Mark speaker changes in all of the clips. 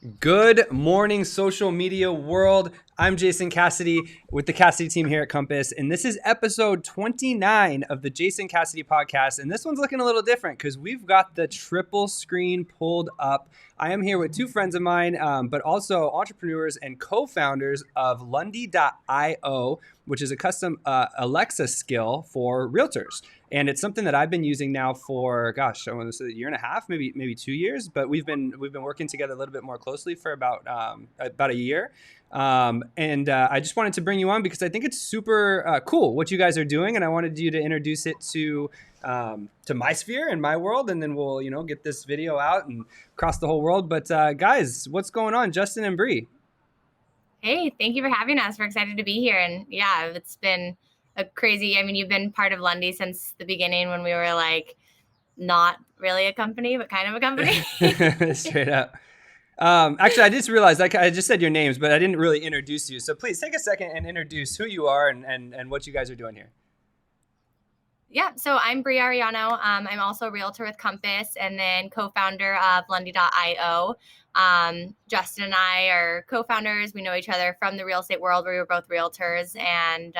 Speaker 1: Good morning, social media world. I'm Jason Cassity with the Cassity team here at Compass, and this is episode 29 of the Jason Cassity podcast. And this one's looking a little different because we've got the triple screen pulled up. I am here with two friends of mine, but also entrepreneurs and co-founders of Lundy.io, which is a custom Alexa skill for realtors. And it's something that I've been using now for, gosh, I want to say a year and a half, maybe 2 years. But we've been working together a little bit more closely for about a year. I just wanted to bring you on because I think it's super cool what you guys are doing, and I wanted you to introduce it to my sphere and my world, and then we'll get this video out and across the whole world. But guys, what's going on, Justin and Bree?
Speaker 2: Hey, thank you for having us. We're excited to be here. And yeah, it's been a crazy, you've been part of Lundy since the beginning when we were like not really a company, but kind of a company.
Speaker 1: Straight up. Actually, I just realized I just said your names, but I didn't really introduce you. So please take a second and introduce who you are and what you guys are doing here.
Speaker 2: Yeah, so I'm Brie Ariano. I'm also a realtor with Compass and then co-founder of Lundy.io. Justin and I are co-founders. We know each other from the real estate world where we were both realtors. And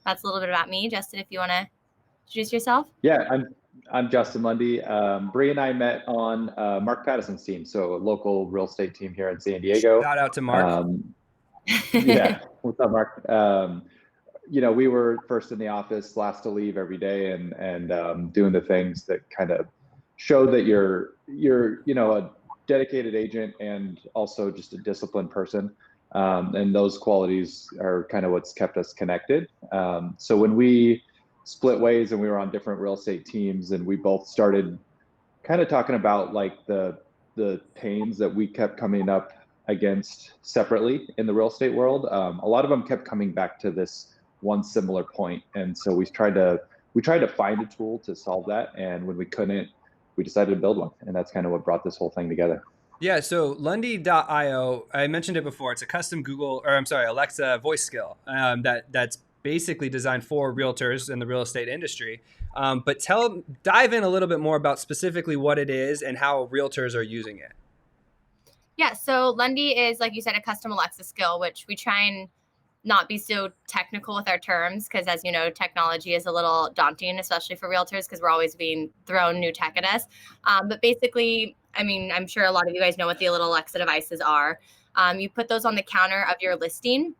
Speaker 2: that's a little bit about me. Justin, if you want to introduce yourself.
Speaker 3: Yeah, I'm Justin Lundy. Bree and I met on Mark Patterson's team, so a local real estate team here in San Diego.
Speaker 1: Shout out to Mark.
Speaker 3: Yeah, what's up, Mark? We were first in the office, last to leave every day, and doing the things that kind of show that you're a dedicated agent and also just a disciplined person. And those qualities are kind of what's kept us connected. So when we split ways and we were on different real estate teams, and we both started kind of talking about like the pains that we kept coming up against separately in the real estate world. A lot of them kept coming back to this one similar point, and so we tried to find a tool to solve that, and when we couldn't, we decided to build one, and that's kind of what brought this whole thing together.
Speaker 1: Yeah, so Lundy.io, I mentioned it before. It's a custom Alexa voice skill that's basically designed for realtors in the real estate industry. But dive in a little bit more about specifically what it is and how realtors are using it.
Speaker 2: Yeah, so Lundy is, like you said, a custom Alexa skill, which we try and not be so technical with our terms because, as you know, technology is a little daunting, especially for realtors because we're always being thrown new tech at us. But basically, I'm sure a lot of you guys know what the little Alexa devices are. You put those on the counter of your listing,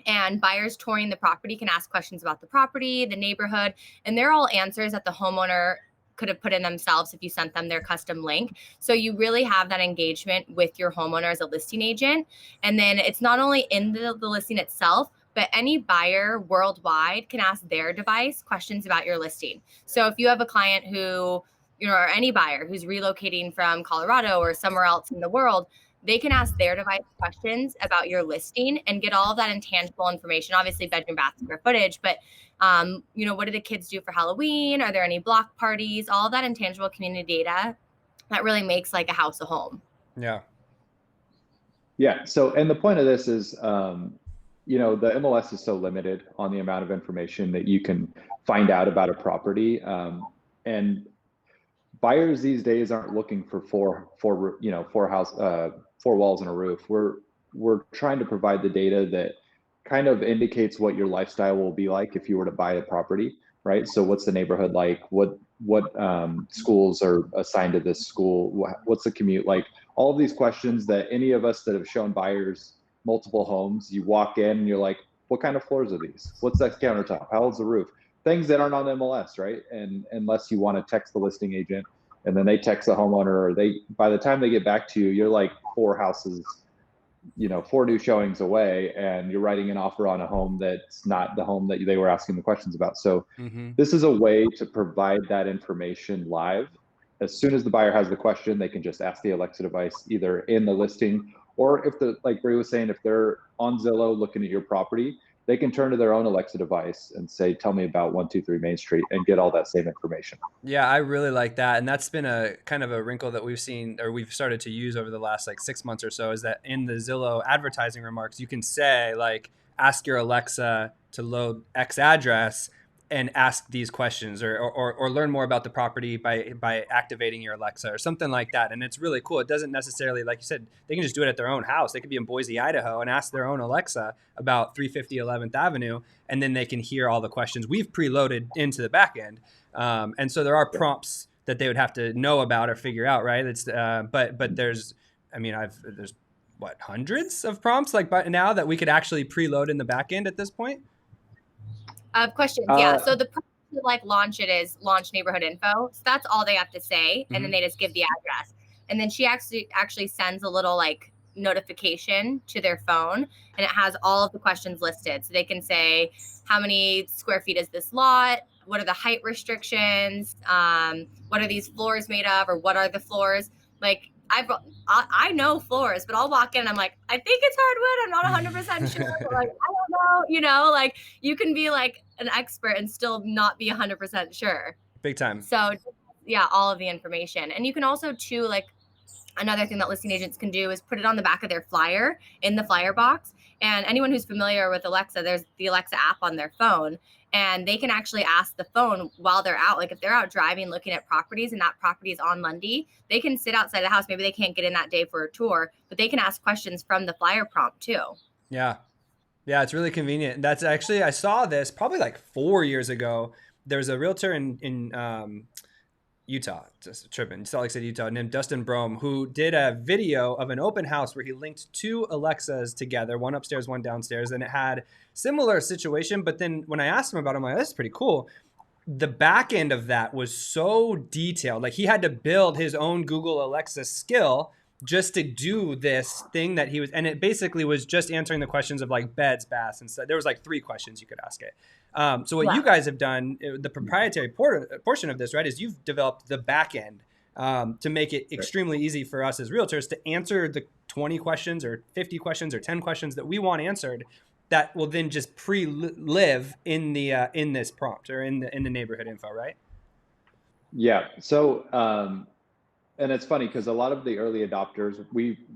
Speaker 2: and buyers touring the property can ask questions about the property, the neighborhood, and they're all answers that the homeowner could have put in themselves if you sent them their custom link. So you really have that engagement with your homeowner as a listing agent. And then it's not only in the listing itself, but any buyer worldwide can ask their device questions about your listing. So if you have a client who, or any buyer who's relocating from Colorado or somewhere else in the world, they can ask their device questions about your listing and get all of that intangible information, obviously bedroom, bath, square footage, but what do the kids do for Halloween? Are there any block parties? All of that intangible community data that really makes like a house a home.
Speaker 1: Yeah.
Speaker 3: Yeah. So, and the point of this is, the MLS is so limited on the amount of information that you can find out about a property. And buyers these days aren't looking for four walls and a roof. We're trying to provide the data that kind of indicates what your lifestyle will be like if you were to buy a property, right? So what's the neighborhood like? What schools are assigned to this school? What's the commute like? All of these questions that any of us that have shown buyers multiple homes, you walk in and you're like, what kind of floors are these? What's that countertop? How old's the roof? Things that aren't on MLS, right? And unless you want to text the listing agent and then they text the homeowner, or by the time they get back to you, you're like four new showings away, and you're writing an offer on a home that's not the home that they were asking the questions about. So This is a way to provide that information live. As soon as the buyer has the question, they can just ask the Alexa device either in the listing, or if like Brie was saying, if they're on Zillow looking at your property, they can turn to their own Alexa device and say, tell me about 123 Main Street, and get all that same information.
Speaker 1: Yeah, I really like that. And that's been a kind of a wrinkle that we've seen, or we've started to use over the last like 6 months or so, is that in the Zillow advertising remarks, you can say like, ask your Alexa to load X address, and ask these questions, or learn more about the property by activating your Alexa or something like that. And it's really cool. It doesn't necessarily, like you said, they can just do it at their own house. They could be in Boise, Idaho, and ask their own Alexa about 350 11th Avenue, and then they can hear all the questions we've preloaded into the back end. And so there are prompts that they would have to know about or figure out, right? It's but there's, I mean, there's what, hundreds of prompts like by now that we could actually preload in the back end at this point.
Speaker 2: Questions. Yeah. So the prompt to like launch it is launch neighborhood info. So that's all they have to say. And then they just give the address. And then she actually sends a little like notification to their phone, and it has all of the questions listed. So they can say, how many square feet is this lot? What are the height restrictions? What are these floors made of? Or what are the floors? Like I know floors, but I'll walk in and I'm like, I think it's hardwood. I'm not 100% sure. Like, I don't know, you know, like you can be like an expert and still not be 100% sure.
Speaker 1: Big time.
Speaker 2: So yeah, all of the information. And you can also too, like another thing that listing agents can do is put it on the back of their flyer in the flyer box. And anyone who's familiar with Alexa, there's the Alexa app on their phone, and they can actually ask the phone while they're out. Like if they're out driving, looking at properties and that property is on Lundy, they can sit outside the house. Maybe they can't get in that day for a tour, but they can ask questions from the flyer prompt too.
Speaker 1: Yeah. Yeah, it's really convenient. That's actually, I saw this probably like 4 years ago. There's a realtor in Utah, just tripping, Salt Lake City, Utah, named Dustin Brome, who did a video of an open house where he linked two Alexas together, one upstairs, one downstairs, and it had similar situation. But then when I asked him about it, I'm like, that's pretty cool. The back end of that was so detailed. Like he had to build his own Google Alexa skill just to do this thing that he was, and it basically was just answering the questions of like beds, baths, and stuff. There was like 3 questions you could ask it. So what you guys have done, the proprietary portion of this, right, is you've developed the back end to make it extremely easy for us as realtors to answer the 20 questions or 50 questions or 10 questions that we want answered, that will then just live in the in this prompt or in the neighborhood info, right?
Speaker 3: Yeah. So and it's funny because a lot of the early adopters,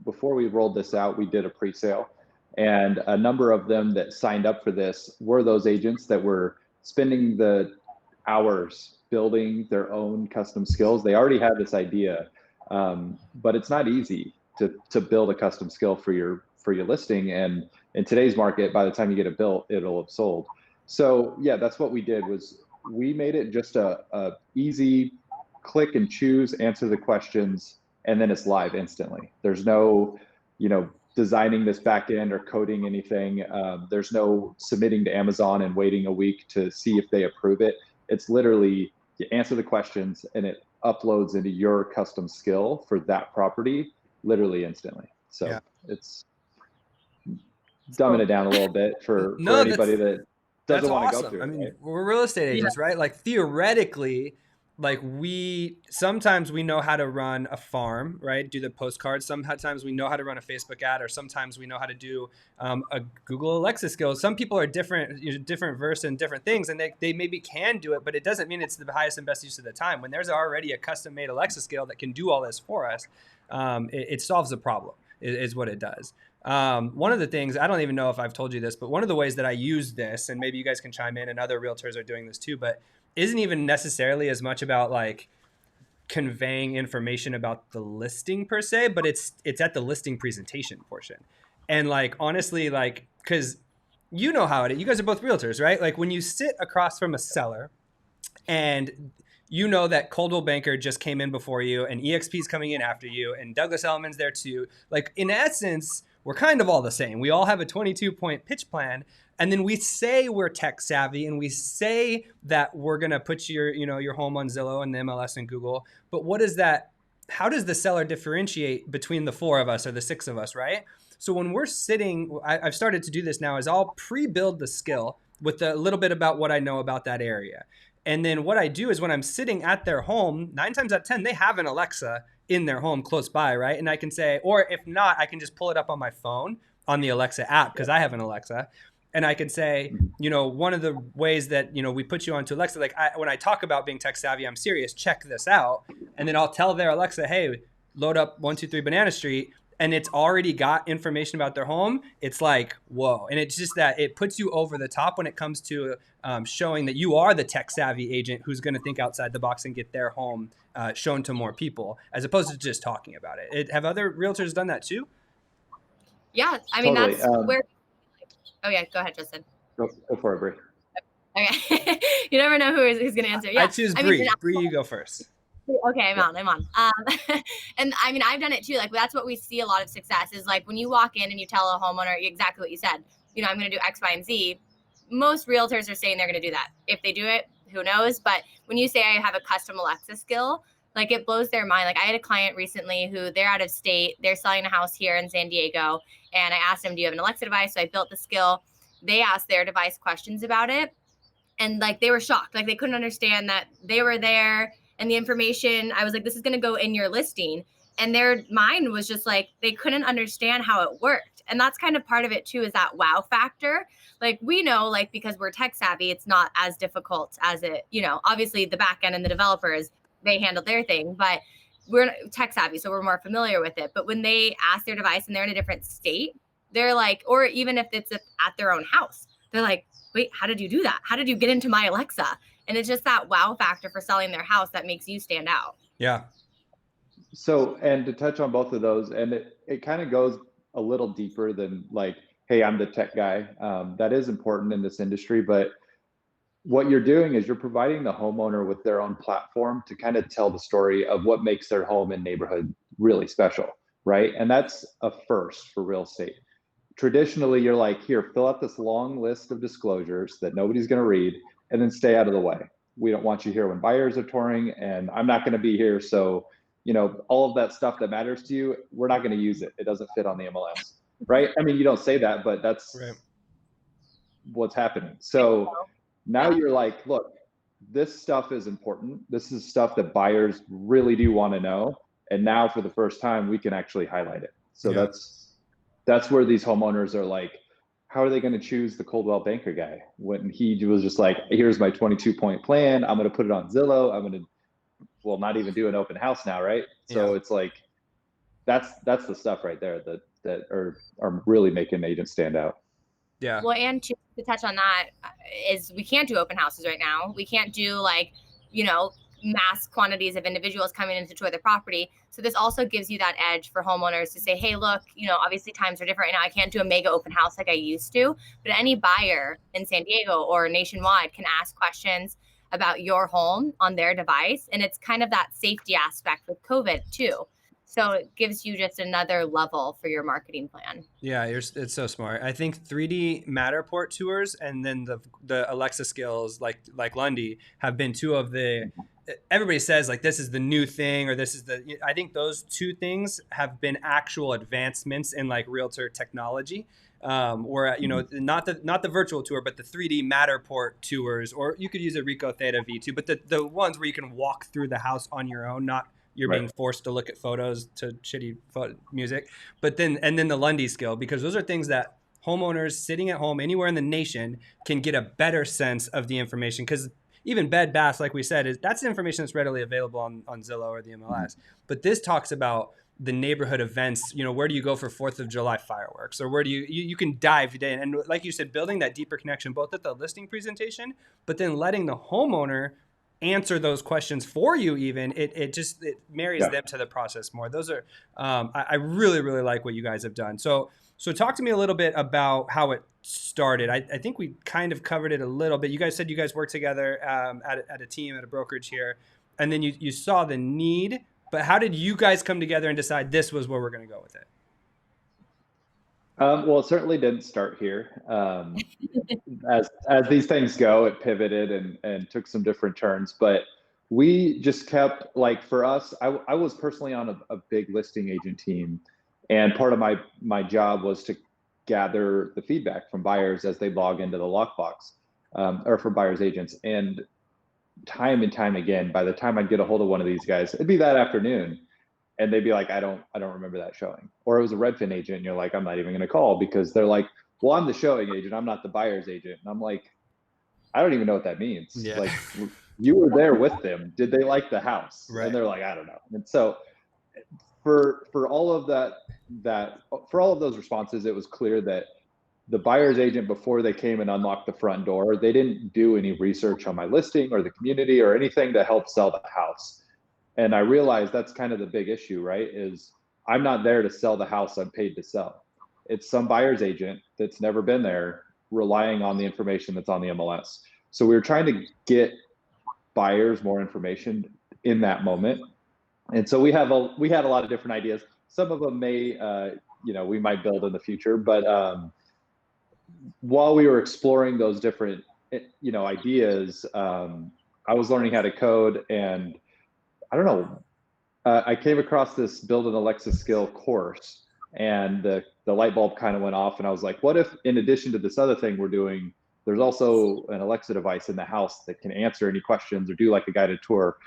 Speaker 3: before we rolled this out, we did a pre-sale, and a number of them that signed up for this were those agents that were spending the hours building their own custom skills. They already had this idea, but it's not easy to build a custom skill for your listing. And in today's market, by the time you get it built, it'll have sold. So yeah, that's what we did. Was we made it just a easy click and choose, answer the questions, and then it's live instantly. There's no, designing this back end or coding anything. There's no submitting to Amazon and waiting a week to see if they approve it. It's literally you answer the questions and it uploads into your custom skill for that property literally instantly. So it's dumbing it down a little bit for anybody that doesn't want to go through it. I mean,
Speaker 1: we're real estate agents, right? Like theoretically, like sometimes we know how to run a farm, right? Do the postcards. Sometimes we know how to run a Facebook ad, or sometimes we know how to do a Google Alexa skill. Some people are different versed in different things, and they maybe can do it, but it doesn't mean it's the highest and best use of the time. When there's already a custom made Alexa skill that can do all this for us, it solves the problem is what it does. One of the things, I don't even know if I've told you this, but one of the ways that I use this, and maybe you guys can chime in, and other realtors are doing this too, but isn't even necessarily as much about like conveying information about the listing per se, but it's at the listing presentation portion. And like, honestly, like, cause you know how it is. You guys are both realtors, right? Like when you sit across from a seller and you know that Coldwell Banker just came in before you and EXP is coming in after you and Douglas Elliman's there too. Like in essence, we're kind of all the same. We all have a 22-point pitch plan. And then we say we're tech savvy and we say that we're going to put your home on Zillow and the MLS and Google. But how does the seller differentiate between the 4 of us or the 6 of us, right? So when we're sitting, I've started to do this now, is I'll pre-build the skill with a little bit about what I know about that area. And then what I do is when I'm sitting at their home, 9 times out of 10, they have an Alexa in their home close by, right? And I can say, or if not, I can just pull it up on my phone on the Alexa app because I have an Alexa. And I can say, one of the ways that, we put you onto Alexa, like when I talk about being tech savvy, I'm serious, check this out. And then I'll tell their Alexa, hey, load up 123 Banana Street. and it's already got information about their home, it's like, whoa. And it's just that it puts you over the top when it comes to showing that you are the tech savvy agent who's going to think outside the box and get their home shown to more people, as opposed to just talking about it. Have other realtors done that too?
Speaker 2: Yeah, I mean,
Speaker 3: Totally.
Speaker 2: that's where. Oh yeah, go ahead, Justin.
Speaker 3: Go for it, Brie.
Speaker 2: Okay, you never know who's going to answer. Yeah,
Speaker 1: I choose Bree. Bree, you go first.
Speaker 2: Okay, I'm on. And I mean, I've done it too. Like, that's what we see a lot of success is like when you walk in and you tell a homeowner exactly what you said, you know, I'm going to do X, Y, and Z. Most realtors are saying they're going to do that. If they do it, who knows? But when you say I have a custom Alexa skill, like it blows their mind. Like I had a client recently who they're out of state. They're selling a house here in San Diego. And I asked them, do you have an Alexa device? So I built the skill. They asked their device questions about it. And like, they were shocked. Like they couldn't understand that they were there and the information. I was like, this is going to go in your listing. And their mind was just like, they couldn't understand how it worked. And that's kind of part of it too, is that wow factor. Like we know, like, because we're tech savvy, it's not as difficult as it, you know, obviously the back end and the developers, they handle their thing, but we're tech savvy. So we're more familiar with it. But when they ask their device and they're in a different state, they're like, or even if it's at their own house, they're like, wait, how did you do that? How did you get into my Alexa? And it's just that wow factor for selling their house that makes you stand out.
Speaker 1: Yeah.
Speaker 3: So, and to touch on both of those, and it kind of goes a little deeper than like, hey, I'm the tech guy. That is important in this industry, but what you're doing is you're providing the homeowner with their own platform to kind of tell the story of what makes their home and neighborhood really special, right? And that's a first for real estate. Traditionally, you're like, here, fill out this long list of disclosures that nobody's going to read, and then stay out of the way. We don't want you here when buyers are touring, and I'm not going to be here. So, you know, all of that stuff that matters to you, we're not going to use it. It doesn't fit on the MLS, right? I mean, you don't say that, but that's right. What's happening. So now you're like, look, this stuff is important. This is stuff that buyers really do want to know. And now for the first time, we can actually highlight it. So that's where these homeowners are like, how are they going to choose the Coldwell Banker guy when he was just like, here's my 22-point plan. I'm going to put it on Zillow. I'm going to, well, not even do an open house now, right? So it's like, that's the stuff right there that are really making agents stand out.
Speaker 1: Yeah.
Speaker 2: Well, and to touch on that is we can't do open houses right now. We can't do like, you know, mass quantities of individuals coming in to tour the property. So this also gives you that edge for homeowners to say, hey, look, you know, obviously times are different right now. I can't do a mega open house like I used to, but any buyer in San Diego or nationwide can ask questions about your home on their device. And it's kind of that safety aspect with COVID too. So it gives you just another level for your marketing plan.
Speaker 1: Yeah, it's so smart. I think 3D Matterport tours and then the Alexa skills like Lundy have been two of the, everybody says like this is the new thing or this is the, I think those two things have been actual advancements in like realtor technology. Or you know, not the virtual tour, but the 3D Matterport tours, or you could use a Ricoh Theta V2, but the ones where you can walk through the house on your own, not you're being forced to look at photos to shitty music, but then the Lundy skill, because those are things that homeowners sitting at home anywhere in the nation can get a better sense of the information. Because even Bed Bath, like we said, that's the information that's readily available on Zillow or the MLS. But this talks about the neighborhood events. You know, where do you go for 4th of July fireworks, or where do you can dive in, and like you said, building that deeper connection both at the listing presentation, but then letting the homeowner answer those questions for you. Even it marries them to the process more. Those are I really like what you guys have done. So talk to me a little bit about how it started. I think we kind of covered it a little bit. You guys said you guys worked together at a team at a brokerage here, and then you saw the need. But how did you guys come together and decide this was where we're going to go with it?
Speaker 3: Well, it certainly didn't start here. As these things go, it pivoted and took some different turns. But we just kept, like, for us, I was personally on a big listing agent team, and part of my job was to gather the feedback from buyers as they log into the lockbox, or for buyers agents. And time and time again, by the time I'd get a hold of one of these guys, it'd be that afternoon, and they'd be like, I don't remember that showing. Or it was a Redfin agent, and you're like, I'm not even going to call, because they're like, well, I'm the showing agent, I'm not the buyer's agent. And I'm like, I don't even know what that means. Yeah. Like, you were there with them. Did they like the house? Right. And they're like, I don't know. And so for all of that, that for all of those responses, it was clear that the buyer's agent, before they came and unlocked the front door, they didn't do any research on my listing or the community or anything to help sell the house. And I realized that's kind of the big issue, right? Is I'm not there to sell the house I'm paid to sell. It's some buyer's agent that's never been there relying on the information that's on the MLS. So we were trying to get buyers more information in that moment. And so we had a lot of different ideas. Some of them may, we might build in the future, but while we were exploring those different, ideas, I was learning how to code, and I don't know, I came across this Build an Alexa Skill course, and the light bulb kind of went off, and I was like, what if in addition to this other thing we're doing, there's also an Alexa device in the house that can answer any questions or do like a guided tour?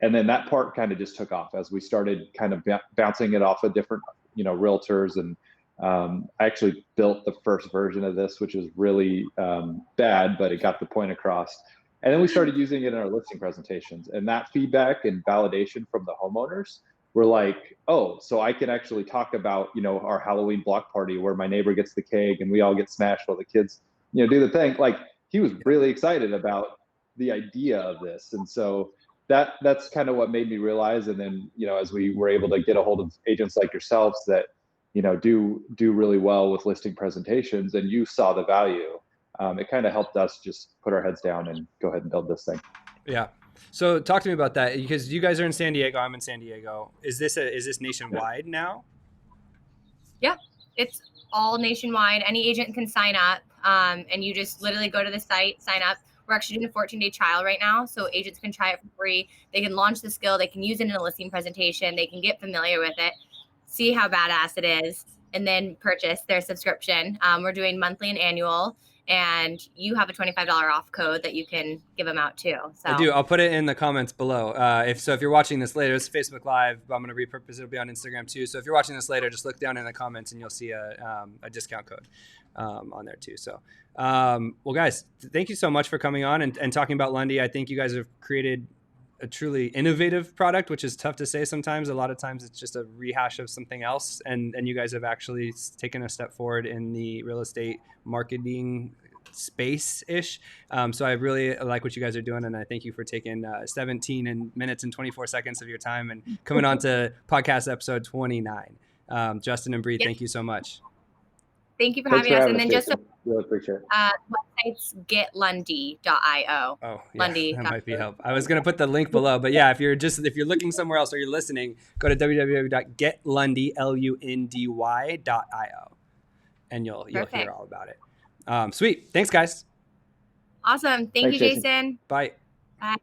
Speaker 3: And then that part kind of just took off as we started kind of bouncing it off of different, realtors. And I actually built the first version of this, which was really bad, but it got the point across. And then we started using it in our listing presentations, and that feedback and validation from the homeowners were like, oh, so I can actually talk about, our Halloween block party where my neighbor gets the cake and we all get smashed while the kids, do the thing. Like, he was really excited about the idea of this. And so that's kind of what made me realize. And then, as we were able to get a hold of agents like yourselves that, do really well with listing presentations, and you saw the value, it kind of helped us just put our heads down and go ahead and build this thing.
Speaker 1: Yeah. So talk to me about that, because you guys are in San Diego. I'm in San Diego. Is this nationwide now?
Speaker 2: Yeah, it's all nationwide. Any agent can sign up, and you just literally go to the site, sign up. We're actually doing a 14-day trial right now, so agents can try it for free. They can launch the skill. They can use it in a listing presentation. They can get familiar with it, see how badass it is, and then purchase their subscription. We're doing monthly and annual, and you have a $25 off code that you can give them out too. So
Speaker 1: I do. I'll put it in the comments below. If you're watching this later, it's Facebook Live. I'm going to repurpose it. It'll be on Instagram too. So if you're watching this later, just look down in the comments and you'll see a discount code on there too. So, well, guys, thank you so much for coming on and talking about Lundy. I think you guys have created a truly innovative product, which is tough to say sometimes. A lot of times it's just a rehash of something else. And you guys have actually taken a step forward in the real estate marketing space-ish. So I really like what you guys are doing. And I thank you for taking 17 minutes and 24 seconds of your time and coming on to podcast episode 29. Justin and Bree, Thank you so much.
Speaker 2: Thank you for having us. And then
Speaker 3: Jason. Really appreciate it.
Speaker 2: Website's getlundy.io.
Speaker 1: Oh, yeah,
Speaker 2: Lundy.
Speaker 1: That might be help. I was going to put the link below, but yeah, if you're looking somewhere else or you're listening, go to www.getlundy.io and you'll hear all about it. Sweet. Thanks, guys.
Speaker 2: Awesome. Thanks, you, Jason.
Speaker 1: Bye.
Speaker 2: Bye.